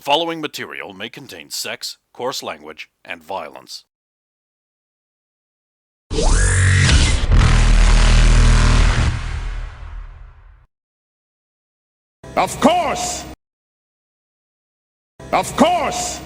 following material may contain sex, coarse language, and violence. Of course! Of course!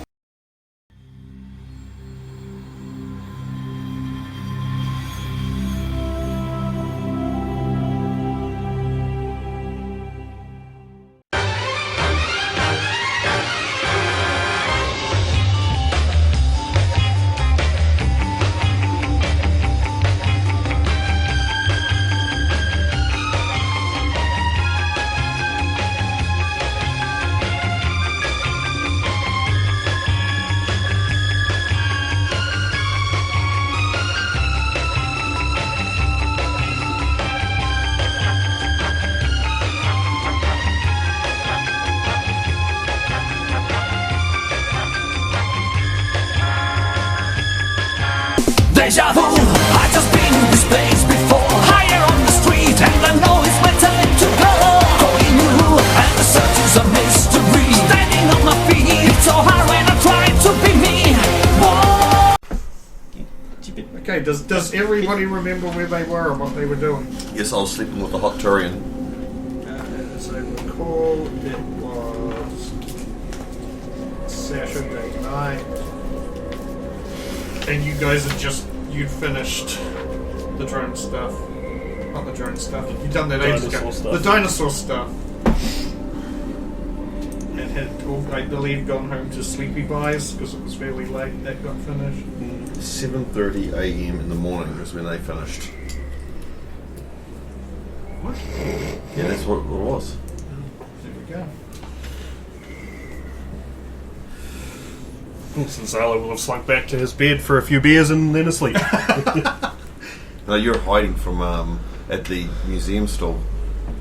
Deja vu, I've just been in this place before. Higher on the street, and I know it's my time to go. Going new, and the search is a mystery. Standing on my feet, it's so hard when I try to be me. Whoa. Okay, does everybody remember where they were and what they were doing? Yes, I was sleeping with the hot Turian. As I recall, it was Saturday night. And you guys had you'd finished the drone stuff. Not the drone stuff. You'd done that ages ago. The dinosaur stuff. And had, I believe, gone home to sleepy buys because it was fairly late that got finished. 7:30 a.m. in the morning was when they finished. What? Yeah, that's what it was. There we go. Since Arlo will have slunk back to his bed for a few beers and then asleep. No, you're hiding from at the museum stall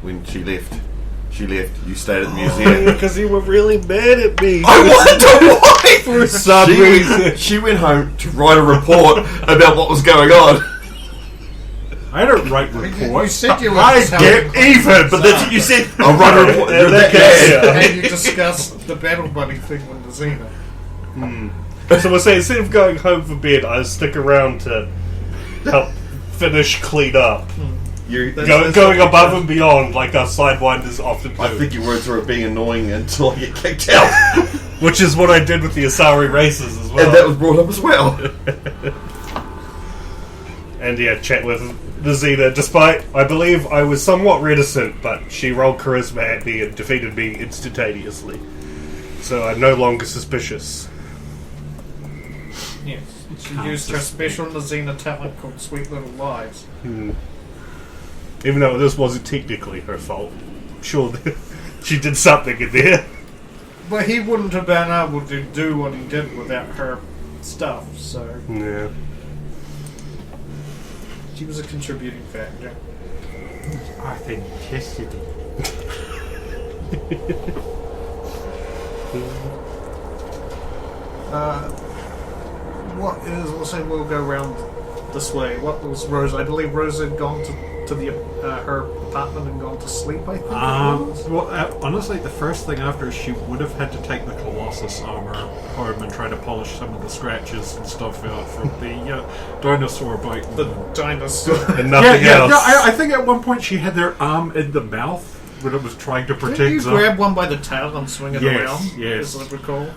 when she left. She left. You stayed at the museum. Because you were really mad at me. I wonder why! For some reason. She went home to write a report about what was going on. I don't write reports. You said you were I get even! But that's what you said. I'll write a report. You're the Yeah. And you discussed the battle buddy thing with the Xena. So we'll say, instead of going home for bed, I stick around to help finish clean up. Going above and beyond, like our Sidewinders often do. I think your words were being annoying until I get kicked out. Which is what I did with the Asari races as well. And that was brought up as well. And yeah, chat with the Xena, despite, I believe, I was somewhat reticent, but she rolled charisma at me and defeated me instantaneously. So I'm no longer suspicious. Yes. She used her special Xena talent called Sweet Little Lies. Even though this wasn't technically her fault. Sure, she did something in there. But he wouldn't have been able to do what he did without her stuff, so... Yeah. She was a contributing factor. Authenticity. What is... We'll go around this way. What was Rose? I believe Rose had gone to the her apartment and gone to sleep, I think. Honestly, the first thing after, she would have had to take the Colossus armor home and try to polish some of the scratches and stuff out from the dinosaur bite. The dinosaur. And nothing else. I think at one point she had their arm in the mouth when it was trying to protect Didn't you them. grab one by the tail and swing it around? Yes. As I recall.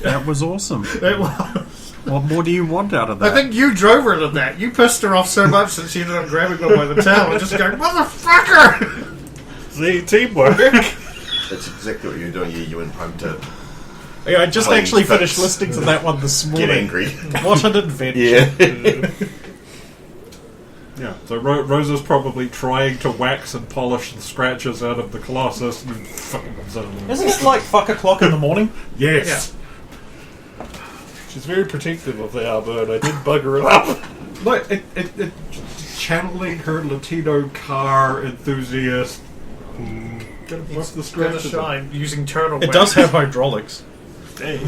That was awesome. It was. What more do you want out of that? I think you drove her to that. You pissed her off so much that she ended up grabbing one by the tail and just going, "Motherfucker!" See, teamwork. That's exactly what you're doing. You went home to Yeah, I just Playing actually fits. finished listening to that one this morning. get angry. What an adventure. Yeah. Yeah, so Rosa's probably trying to wax and polish the scratches out of the Colossus. And fucking Isn't it like fuck o'clock in the morning? Yes. She's very protective of the armor, and I did bugger it up. Look, it channeling her Latino car enthusiast. Gonna bust the Gonna scratches. shine using turtle It does have hydraulics. Hey.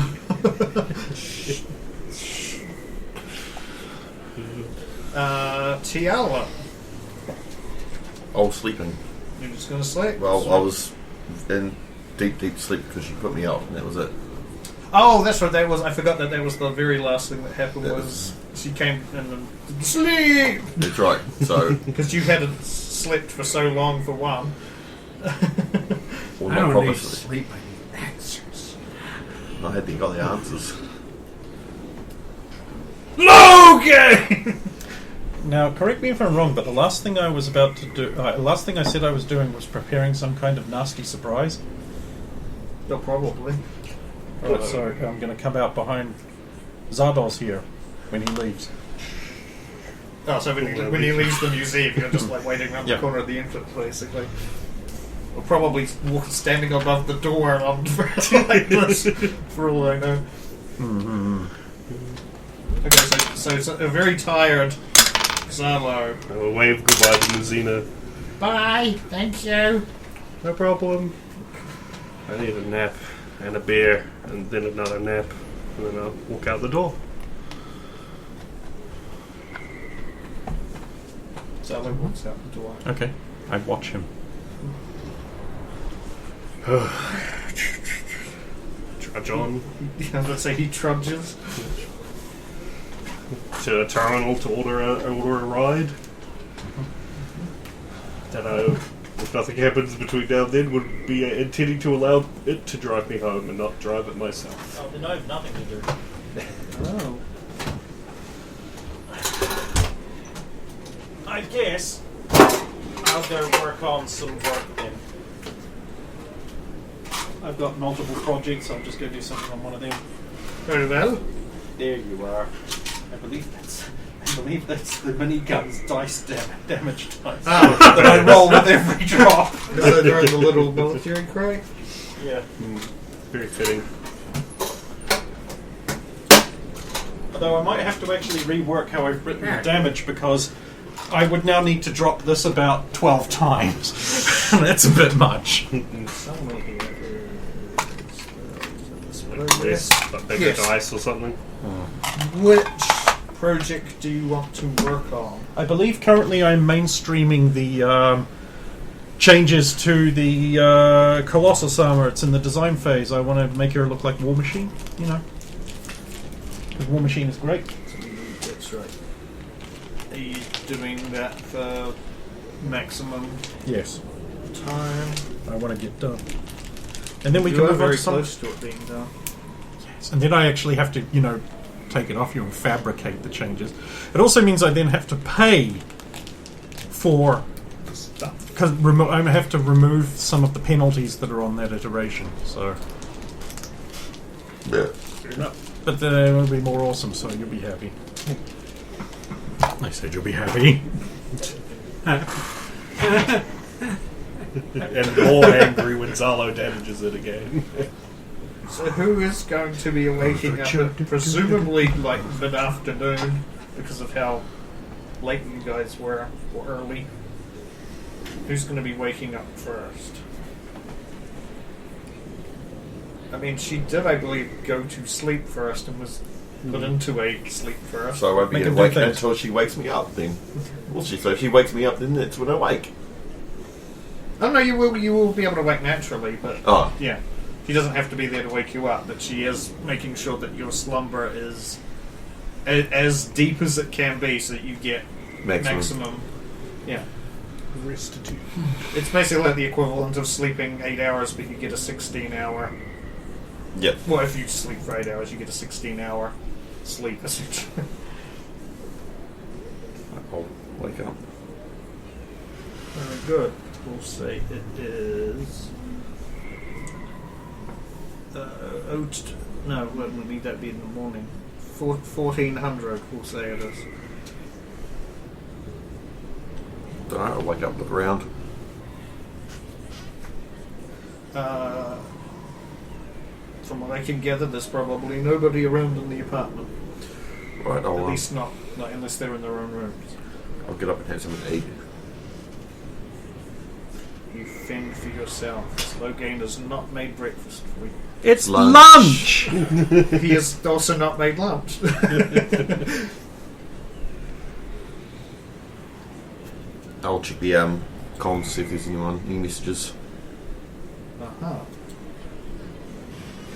Tiala. I was sleeping. You're just gonna sleep? Well, I was in deep sleep because she put me out, and that was it. Oh, that's right. That was. I forgot that was the very last thing that happened. Was she came in and sleep That's right. So, because you hadn't slept for so long for one. well, I not don't proper need sleep. sleep, I need answers. I had to got the answers. Logan. Now, correct me if I'm wrong, but the last thing I was about to do, last thing I said I was doing was preparing some kind of nasty surprise. No, probably. Right, so I'm going to come out behind Zardos here when he leaves. Oh, so when he leaves the museum, you're just like waiting around Yeah. the corner of the entrance, basically. Or probably standing above the door on like this, for all I know. Mm-hmm. Okay, so it's a very tired Zalo. I will wave goodbye to Mazina. Bye, thank you. No problem. I need a nap and a beer, and then another nap, and then I'll walk out the door. Zalo walks out the door. Okay, I watch him. Trudge on I was going to say he trudges. to a terminal to order a ride. Don't know. If nothing happens between now and then, would be intending to allow it to drive me home and not drive it myself. Oh, then I have nothing to do. Oh. I guess I'll go work on some work then. I've got multiple projects, I'll just go do something on one of them. Very well. There you are. I believe that's the minigun's dice damage dice Oh. that I roll with every drop. So they're in the little military crate? Yeah. Very fitting. Although I might have to actually rework how I've written the damage because I would now need to drop this about 12 times. That's a bit much. Somewhere here This, but bigger Yes. dice or something. Which project do you want to work on? I believe currently I'm mainstreaming the changes to the Colossus armor. It's in the design phase. I want to make her look like War Machine, you know. Because War Machine is great. That's right. Are you doing that for maximum Yes. time? I want to get done. And then we You can are move on very to some... close to it being done. Yes. And then I actually have to, you know, take it off you and fabricate the changes. It also means I then have to pay for stuff. Because I have to remove some of the penalties that are on that iteration. So... Yeah. Fair enough. But then it will be more awesome, so you'll be happy. I said you'll be happy. And more angry when Zalo damages it again. So who is going to be waking up at presumably like mid-afternoon because of how late you guys were, or early? Who's going to be waking up first? I mean, she did, I believe, go to sleep first and was put into a sleep first. So I won't be Make him do awake things. until she wakes me up then. So if she wakes me up, then that's when I wake. Oh no, you will be able to wake naturally, but Oh. yeah, she doesn't have to be there to wake you up. But she is making sure that your slumber is as deep as it can be, so that you get maximum. Yeah, Restitute. it's basically like the equivalent of sleeping 8 hours, but you get a 16-hour. Yep. Well, if you sleep for 8 hours, you get a 16-hour sleep essentially. I'll wake up. Very good. We'll say it is. No, wouldn't need that be in the morning. 1400. We'll say it is. Don't know, I'll wake up, look around. From what I can gather, there's probably nobody around in the apartment. Right, At least not unless they're in their own rooms. I'll get up and have something to eat. You fend for yourself. Slogain has not made breakfast for you. It's Lunch. lunch! He has also not made lunch. I'll check the comms, see if there's any messages. Uh-huh.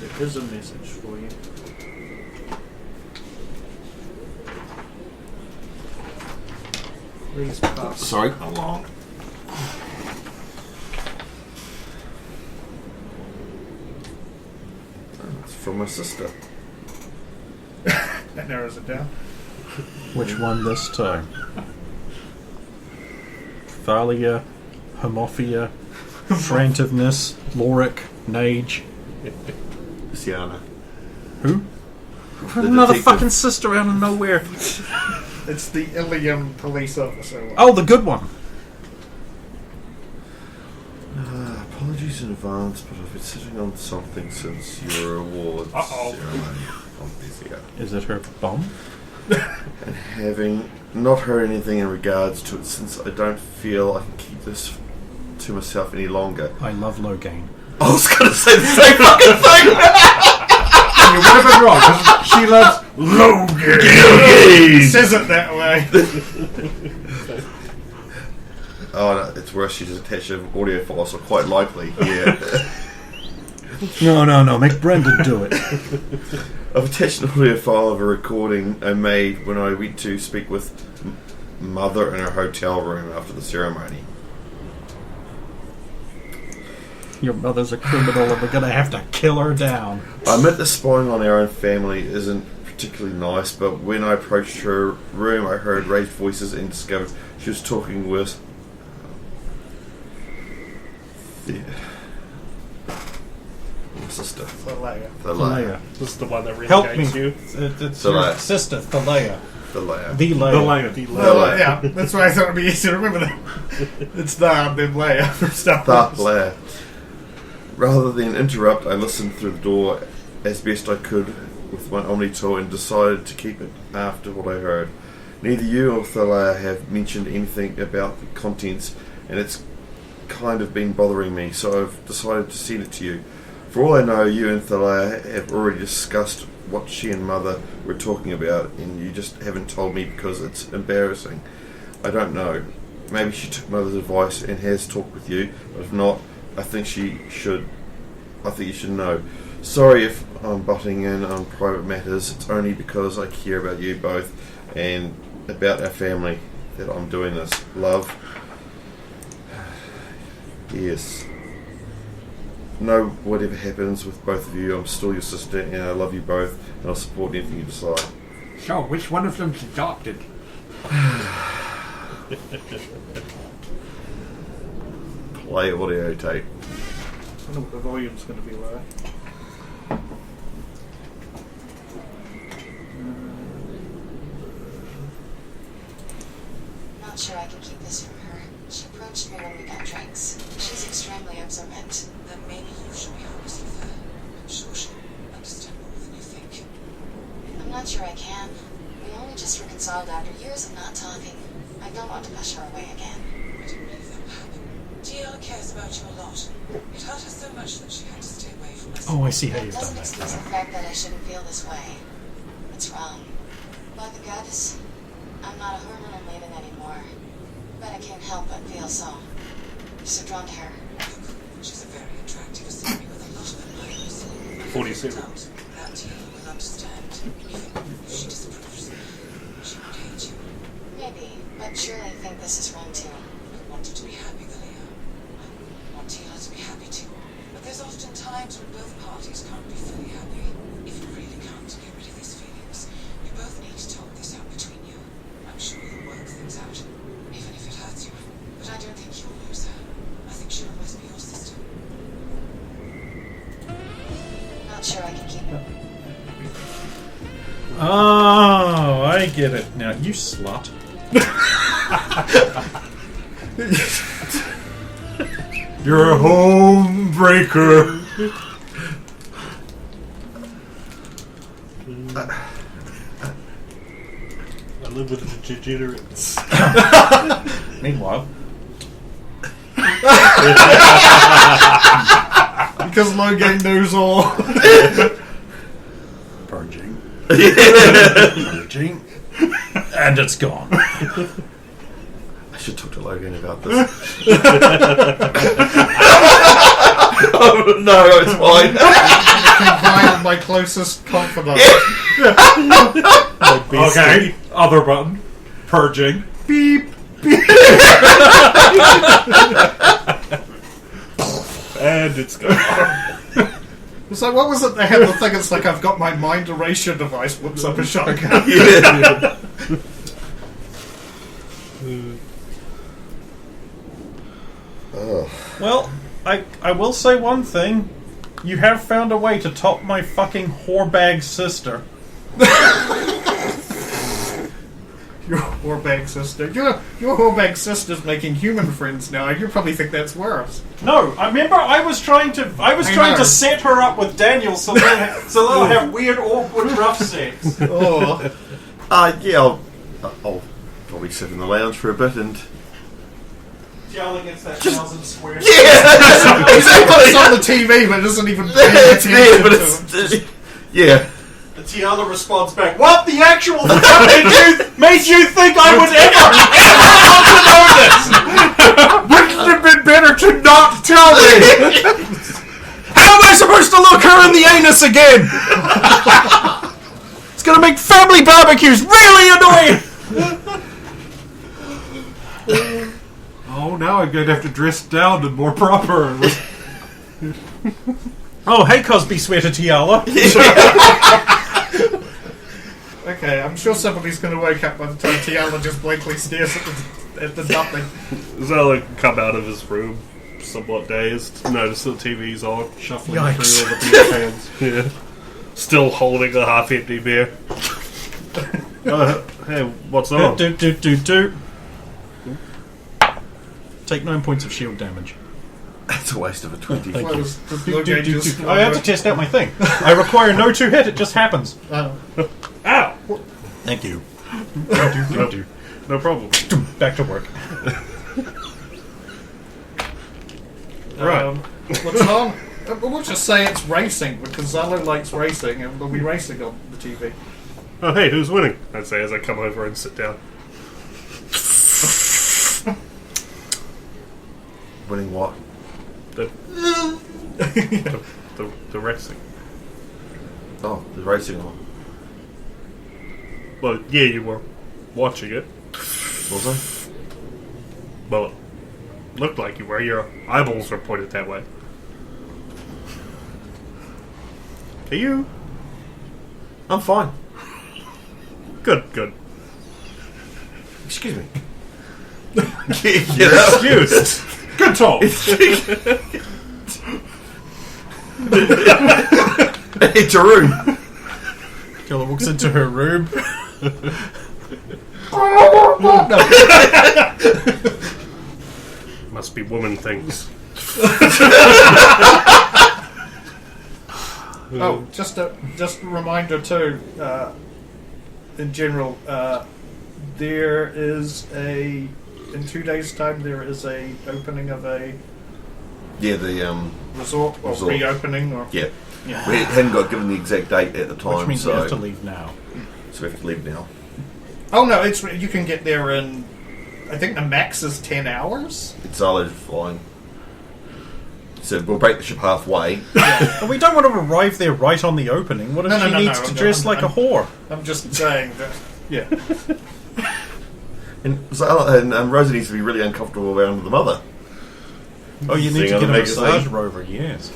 There is a message for you. Please pass. Sorry. Along. It's from my sister. That narrows it down. Which one this time? Thalia, Homophia, Frantiveness, Lorik, Nage. Sienna. Who? The Another detective. fucking sister out of nowhere. It's the Ilium police officer one. Oh, the good one. Apologies in advance, but I've been sitting on something since your awards Uh-oh. ceremony on this year. Is it her bum? And having not heard anything in regards to it since, I don't feel I can keep this to myself any longer. I love Logain. I was going to say the same fucking thing! You would have been wrong, 'cause she loves He says it that way. Oh, no, it's worse. She's attached an audio file, so quite likely, yeah. No. Make Brendan do it. I've attached an audio file of a recording I made when I went to speak with Mother in her hotel room after the ceremony. Your mother's a criminal and we're gonna have to kill her down. I admit that spying on our own family isn't particularly nice, but when I approached her room, I heard raised voices and discovered she was talking with my sister. Thalia. Thalia. This is the one that really Help me. hates you. It's Thalia. your sister, Thalia. Thalia. The Leia. Thalia. Yeah, that's why I thought it'd be easy to remember that. It's the then Leia from Star Wars. Thalia. Rather than interrupt, I listened through the door as best I could with my Omnitour and decided to keep it after what I heard. Neither you or Thalia have mentioned anything about the contents, and it's kind of been bothering me, so I've decided to send it to you. For all I know, you and Thalia have already discussed what she and Mother were talking about, and you just haven't told me because it's embarrassing. I don't know. Maybe she took Mother's advice and has talked with you, but if not, I think you should know. Sorry if I'm butting in on private matters. It's only because I care about you both and about our family that I'm doing this. Love. Yes. No, whatever happens with both of you, I'm still your sister and I love you both and I'll support anything you decide. So, which one of them's adopted? Play audio tape. I wonder what the volume's going to be like. Not sure I can keep this from her. She approached me when we got drinks. She's extremely observant. Then maybe you should be honest with her. I'm sure she'll understand more than you think. I'm not sure I can. We only just reconciled after years of not talking. I don't want to push her away again. I didn't believe that would happen. GL cares about you a lot. It hurt her so much that she had to stay away from us. Oh, I see how That you've done doesn't that. excuse the fact that I shouldn't feel this way. It's wrong. By the goddess, I'm not a hormonal maiden anymore. But I can't help but feel so. So drawn to her. She's a very attractive assembly with a lot of admirers. 47. That GL will understand. Even if she disapproves, she would hate you. Maybe, but surely think this is wrong too. I want you to be happy, Thalia. I want Tila to be happy too. But there's often times when both parties can't be fully happy. If you really can't get rid of these feelings, you both need to talk this out between you. I'm sure you'll work things out, even if it hurts you. But I don't think you'll lose her. I think she'll always be your sister. Not sure I can keep her. Oh, I get it now. You slut. You're a homebreaker. I live with the degenerates. Meanwhile, Because Logan knows all. purging. Purging. And it's gone. I should talk to Logan about this. Oh, no, it's fine. via my closest confidant. Okay. Other button. Purging. Beep. And it's gone. It's like, what was it they had the thing? It's like, I've got my mind erasure device, whips up a shotgun. Yeah. Well, I will say one thing. You have found a way to top my fucking whorebag sister. Your whorebag sister. Your whorebag sister's making human friends now. You probably think that's worse. No, I remember I was trying to set her up with Daniel so they'll have weird, awkward, rough sex. Oh. Yeah, I'll probably sit in the lounge for a bit and... Yell against that 1,000 square. Yeah! It's on the TV, but it doesn't even pay It's attention there, but to it's... it. Yeah. The Tiana responds back, "What the actual fuck made you think I would ever Wouldn't it have been better to not tell me? How am I supposed to look her in the anus again? It's gonna make family barbecues really annoying." Oh, now I'm going to have to dress down and more proper. Oh, hey, Cosby Sweater Tiala. Okay, I'm sure somebody's going to wake up by the time Tiala just blankly stares at the nothing. Zella come out of his room, somewhat dazed, notice the TV's on. Shuffling Yikes. through all the beer cans. Yeah. Still holding a half-empty beer. Hey, what's on? Do. Take 9 points of shield damage. That's a waste of a 20. Thank What you. was the blue game just- I have to test out my thing. I require no 2-hit, it just happens. Oh. Ow! Thank you. No problem. Back to work. Right. What's on? We'll just say it's racing, because Zalo likes racing, and there'll be racing on the TV. Oh, hey, who's winning? I'd say as I come over and sit down. Winning what? The racing. Oh, the racing one. Well, yeah, you were watching it. Was I? Well, looked like you were. Your eyeballs were pointed that way. Are you? I'm fine. Good. Excuse me. Get out. Excused. Good talk. It's a room. Killer walks into her room. Must be woman things. Oh, just a reminder too. In general, there is in 2 days' time there is a opening of a Yeah, the resort or Resort. reopening or yeah. We hadn't got given the exact date at the time, Which means so we have to leave now. so we have to leave now. oh no, it's you can get there in I think the max is 10 hours. It's Zalo's flying. So we'll break the ship halfway. But we don't want to arrive there right on the opening. What if No, she no, needs no, to no, dress like a whore? I'm just saying that. Yeah. And Zala and Rosa needs to be really uncomfortable around the mother. Oh, you need Seeing to on get a the massage magazine. rover, yes.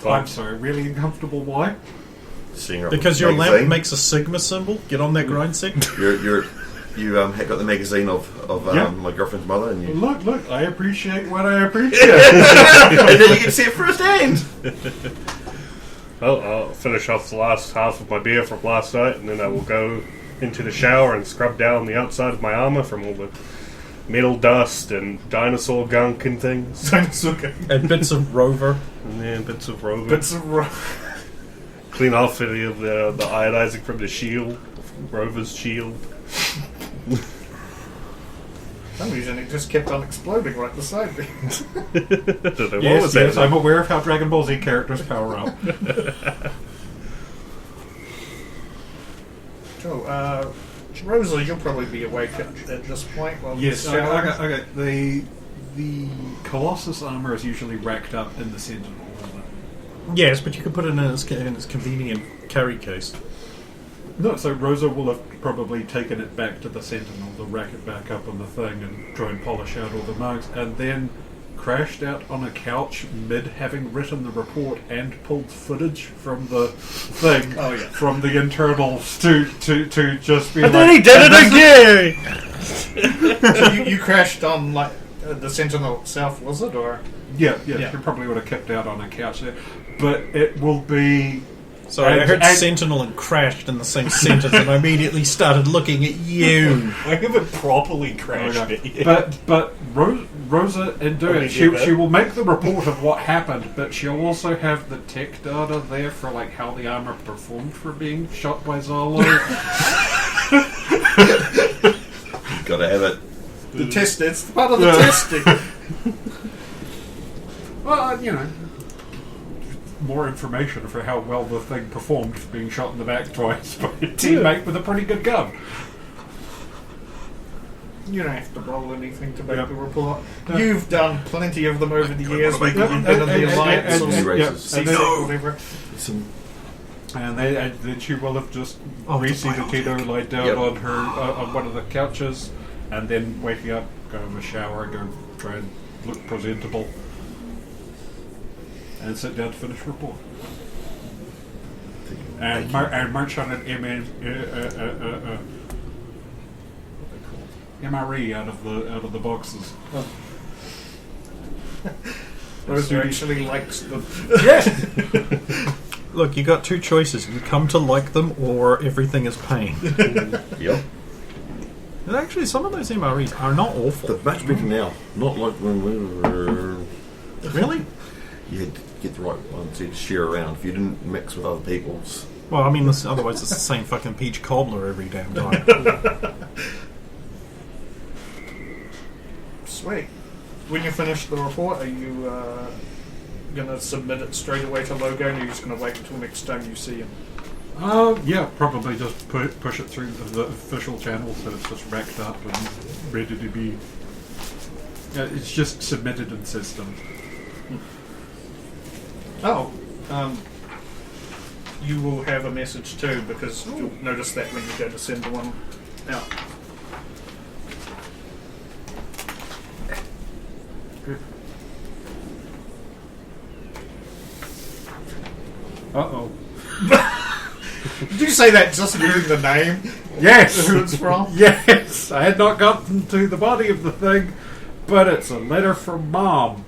I'm sorry, really uncomfortable. Why? Seeing her Because on your the lamp magazine. makes a sigma symbol. Get on that grind segment. You had got the magazine of Yeah. my girlfriend's mother, and you Look, I appreciate what I appreciate. and then you can see it firsthand. Well, I'll finish off the last half of my beer from last night, and then I will go into the shower and scrub down the outside of my armor from all the metal dust and dinosaur gunk and things. And bits of rover. And then bits of rover. Bits of Clean off any of the iodizing from the shield, from Rover's shield. some reason it just kept on exploding right beside me. I don't know what Yes, was yes, that? I'm aware of how Dragon Ball Z characters power up. So, Rosa, you'll probably be awake at this point. While Yes, you're showering. okay. The Colossus armor is usually racked up in the Sentinel. Isn't it? Yes, but you could put it in his convenient carry case. No, so Rosa will have probably taken it back to the Sentinel to rack it back up on the thing and try and polish out all the marks, and then crashed out on a couch mid having written the report and pulled footage from the thing, from the internals to just be And like... then he did it again! So you crashed on like the Sentinel itself, was it, or? Yeah, you probably would have kept out on a couch there. But it will be... Sorry, I heard Sentinel and crashed in the same sentence, and I immediately started looking at you. I haven't properly crashed it yet. But Rosa, in doing it, she will make the report of what happened, but she'll also have the tech data there for like how the armor performed for being shot by Zalo. Gotta have it. The test, it's part of the testing. Well, more information for how well the thing performed being shot in the back twice by a teammate with a pretty good gun. You don't have to roll anything to make the report. You've done plenty of them over the years when you've been in the Alliance or whatever. And then she will have just re-seen Tito lie down on her on one of the couches, and then waking up, go have a shower, go try and look presentable, and sit down to finish the report. And march on an MRE out of the boxes. Rosa actually likes them. Yes. Look, you got two choices. You come to like them, or everything is pain. Yep. And actually, some of those MREs are not awful. They're much better now. Not like when we were... Really? You had to get the right ones to share around. If you didn't mix with other people's... Well, I mean, otherwise it's the same fucking peach cobbler every damn time. Sweet. When you finish the report, are you going to submit it straight away to Logo, and you're just going to wait until next time you see him? Yeah, probably just push it through the official channel so it's just racked up and ready to be... it's just submitted in system. Oh, you will have a message too, because you'll notice that when you go to send the one out. Uh-oh. Did you say that just hearing the name? Yes! Who it's from? Yes! I had not gotten to the body of the thing, but it's a letter from Mom.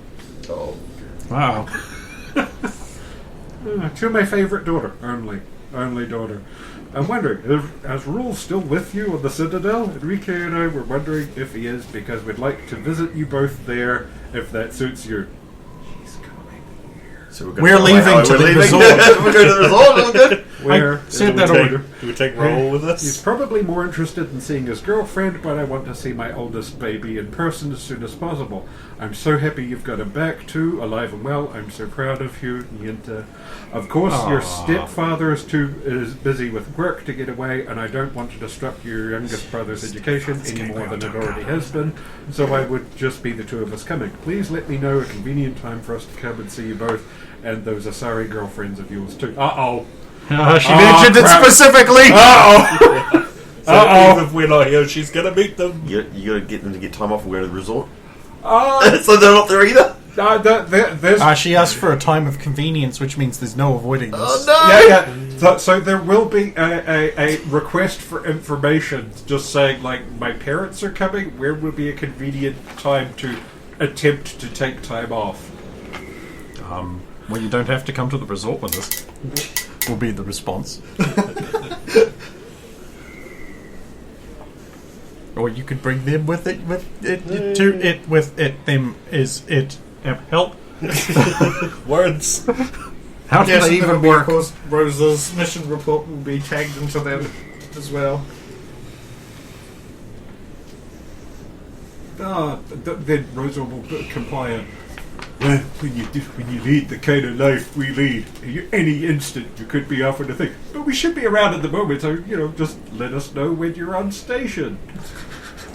Oh. Wow. To my favourite daughter, only daughter. I'm wondering, is Rule still with you on the Citadel? Enrique and I were wondering if he is, because we'd like to visit you both there, if that suits you. She's coming here. So We're leaving to the resort. We're going to the resort, all good. Where? Said that order. Do we take Raoul with us? He's probably more interested in seeing his girlfriend, but I want to see my oldest baby in person as soon as possible. I'm so happy you've got him back too, alive and well. I'm so proud of you, Nienta. Of course, your stepfather is busy with work to get away, and I don't want to disrupt your youngest brother's education any more than it already has been, so I would just be the two of us coming. Please let me know a convenient time for us to come and see you both, and those Asari girlfriends of yours too. Uh-oh. She mentioned it specifically! Uh-oh. So even if we're not here, she's going to meet them. You got to get them to get time off and go to the resort. Uh, So they're not there either? there's She asked for a time of convenience, which means there's no avoiding this. Oh, no! Yeah. So there will be a request for information, just saying, like, my parents are coming. Where would be a convenient time to attempt to take time off? Well, you don't have to come to the resort with us. Will be the response. Or you could bring them with it. Them is it. Help. Words. How does Yes, that and even then work? of course, Rosa's mission report will be tagged into them as well. Then Rosa will comply. Well, when you lead the kind of life we lead, any instant you could be off on a thing. But we should be around at the moment, so, just let us know when you're on station.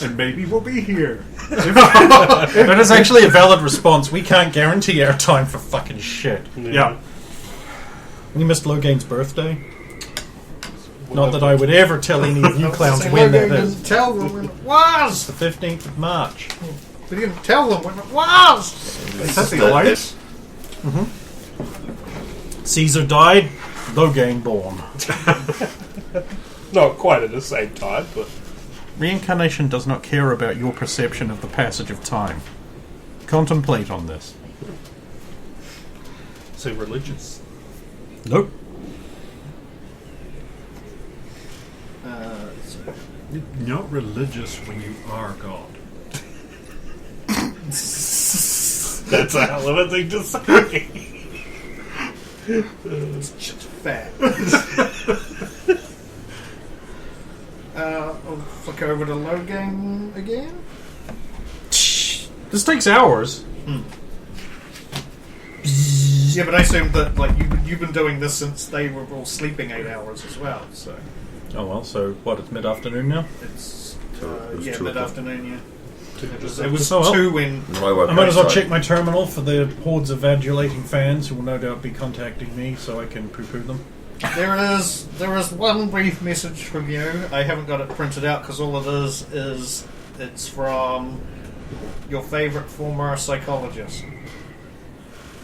And maybe we'll be here. That is actually a valid response. We can't guarantee our time for fucking shit. Yeah. You missed Logain's birthday. Not that I would ever tell any of you clowns Say, when that Logan is. didn't tell them when it was. The 15th of March. We didn't tell them when it was. Is that the lights? Caesar died, Logain born. Not quite at the same time, but Reincarnation does not care about your perception of the passage of time. Contemplate on this. so religious. Nope. Not religious when you are God. That's a hell of a thing to say. It's just fact. I'll flick over to Logan again. This takes hours. Yeah, but I assume that like you've been doing this since they were all sleeping 8 hours as well. So Oh well, so what, it's mid-afternoon now? it's It was yeah, 2 o'clock. mid-afternoon. Yeah, It was two so well. when When I woke I might as well up, check my terminal for the hordes of adulating fans who will no doubt be contacting me so I can poo-poo them. there is one brief message from you. I haven't got it printed out because all it is it's from your favourite former psychologist.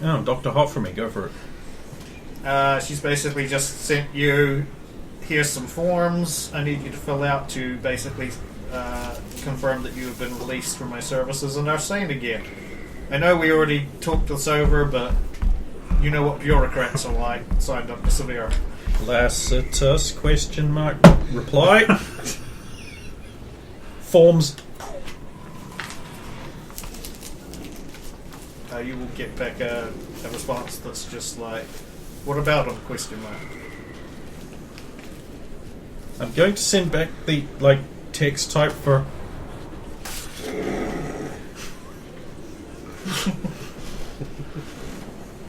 Oh, Dr. Hot for me, go for it. She's basically just sent you, here's some forms I need you to fill out to basically confirm that you have been released from my services and are sane again. I know we already talked this over, but you know what bureaucrats are like, signed up to severe. Lassitus, question mark, reply. Forms. You will get back a response that's just like, what about them, question mark. I'm going to send back the, text type for...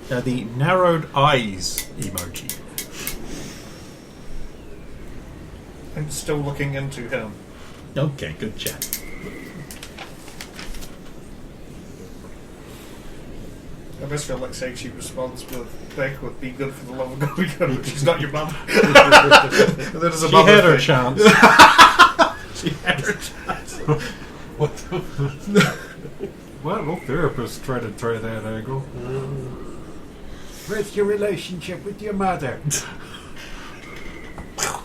the narrowed eyes emoji. I'm still looking into him. Okay, good chat. I just feel like saying she responds back with "Be good for the love of God, be good," but she's not your mum. And then there's a She mother had her thing. chance. She had her chance. What the? Well, all therapists try that angle. Where's your relationship with your mother? I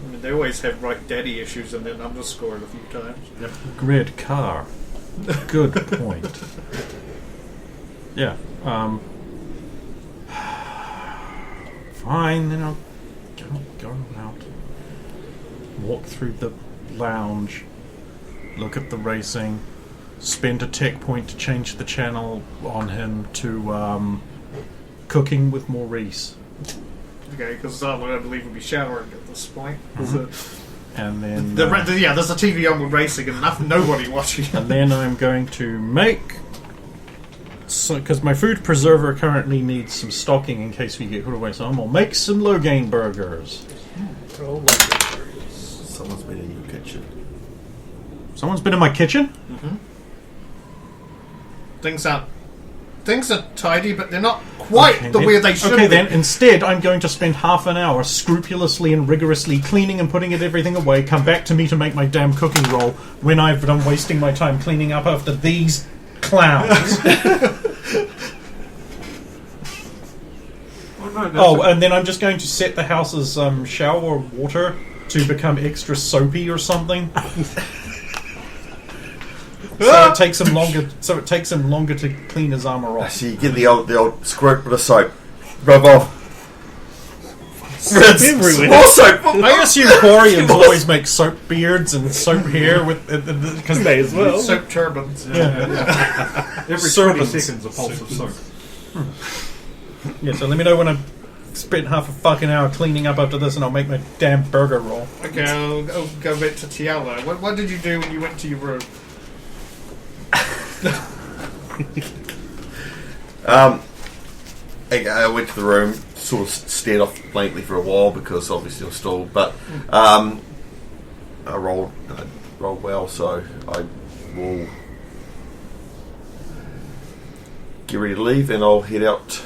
mean, they always have right daddy issues and then underscored a few times. Grid car. Good point. Yeah. Fine, then I'll go out. Walk through the lounge. Look at the racing. Spend a tech point to change the channel on him to cooking with Maurice. Okay, because Zala, I believe, would be showering at this point. And then Yeah, there's a TV on with racing and nobody watching. and then I'm going to make, because my food preserver currently needs some stocking in case we get put away, so I'm going to make some Logain burgers. someone's been in your kitchen. Someone's been in my kitchen? Things are tidy, but they're not quite Okay, the then- way they should Okay, be. then, instead, I'm going to spend half an hour scrupulously and rigorously cleaning and putting everything away, come back to me to make my damn cooking roll when I've done wasting my time cleaning up after these clowns. And then I'm just going to set the house's shower water to become extra soapy or something. So it takes him longer. So it takes him longer to clean his armor off. So you get the old squirt with a soap, rub off. Rinse. everywhere. More soap. I assume Quarians always make soap beards and soap hair with because May as well. Soap turbans. Every 20 Servants. seconds, a pulse of soap. Yeah. So let me know when I've spent half a fucking hour cleaning up after this, and I'll make my damn burger roll. Okay, I'll go back to Tiala. What did you do when you went to your room? I went to the room, sort of stared off blankly for a while because obviously I was stalled, but I rolled well, so I will get ready to leave and I'll head out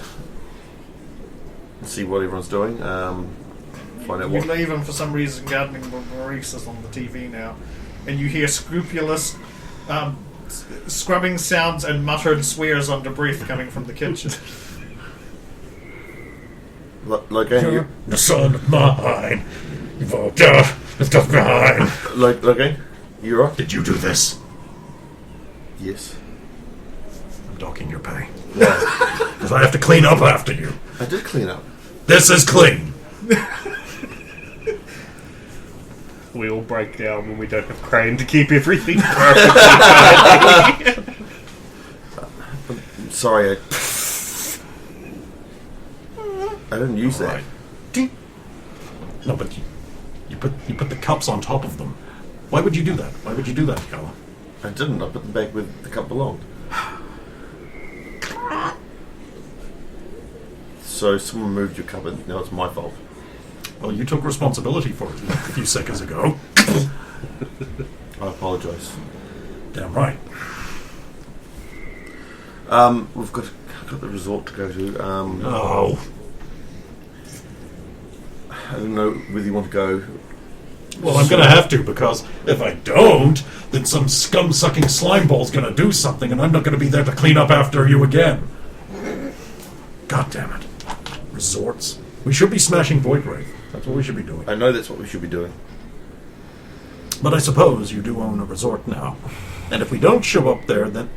see what everyone's doing. Find out You what. leave, and for some reason, Gardening with Maurice is on the TV now, and you hear scrupulous scrubbing sounds and muttered swears under breath coming from the kitchen. Logan, The son of mine. You've all done the stuff behind. Logan, you right? Did you do this? Yes. I'm docking your pay. Because I have to clean up after you. I did clean up. This is clean. We all break down when we don't have Crane to keep everything perfectly. Sorry, I didn't use that. Right. No, but you put the cups on top of them. Why would you do that? Why would you do that, Carla? I didn't. I put them back where the cup belonged. So someone moved your cup and now it's my fault. Well, you took responsibility for it a few seconds ago. I apologise. Damn right. We've got the resort to go to. Oh. I don't know whether you want to go. Well, I'm going to have to, because if I don't, then some scum-sucking slimeball's going to do something, and I'm not going to be there to clean up after you again. God damn it. Resorts. We should be smashing Void Wraith. That's what we should be doing. I know that's what we should be doing. But I suppose you do own a resort now. And if we don't show up there, then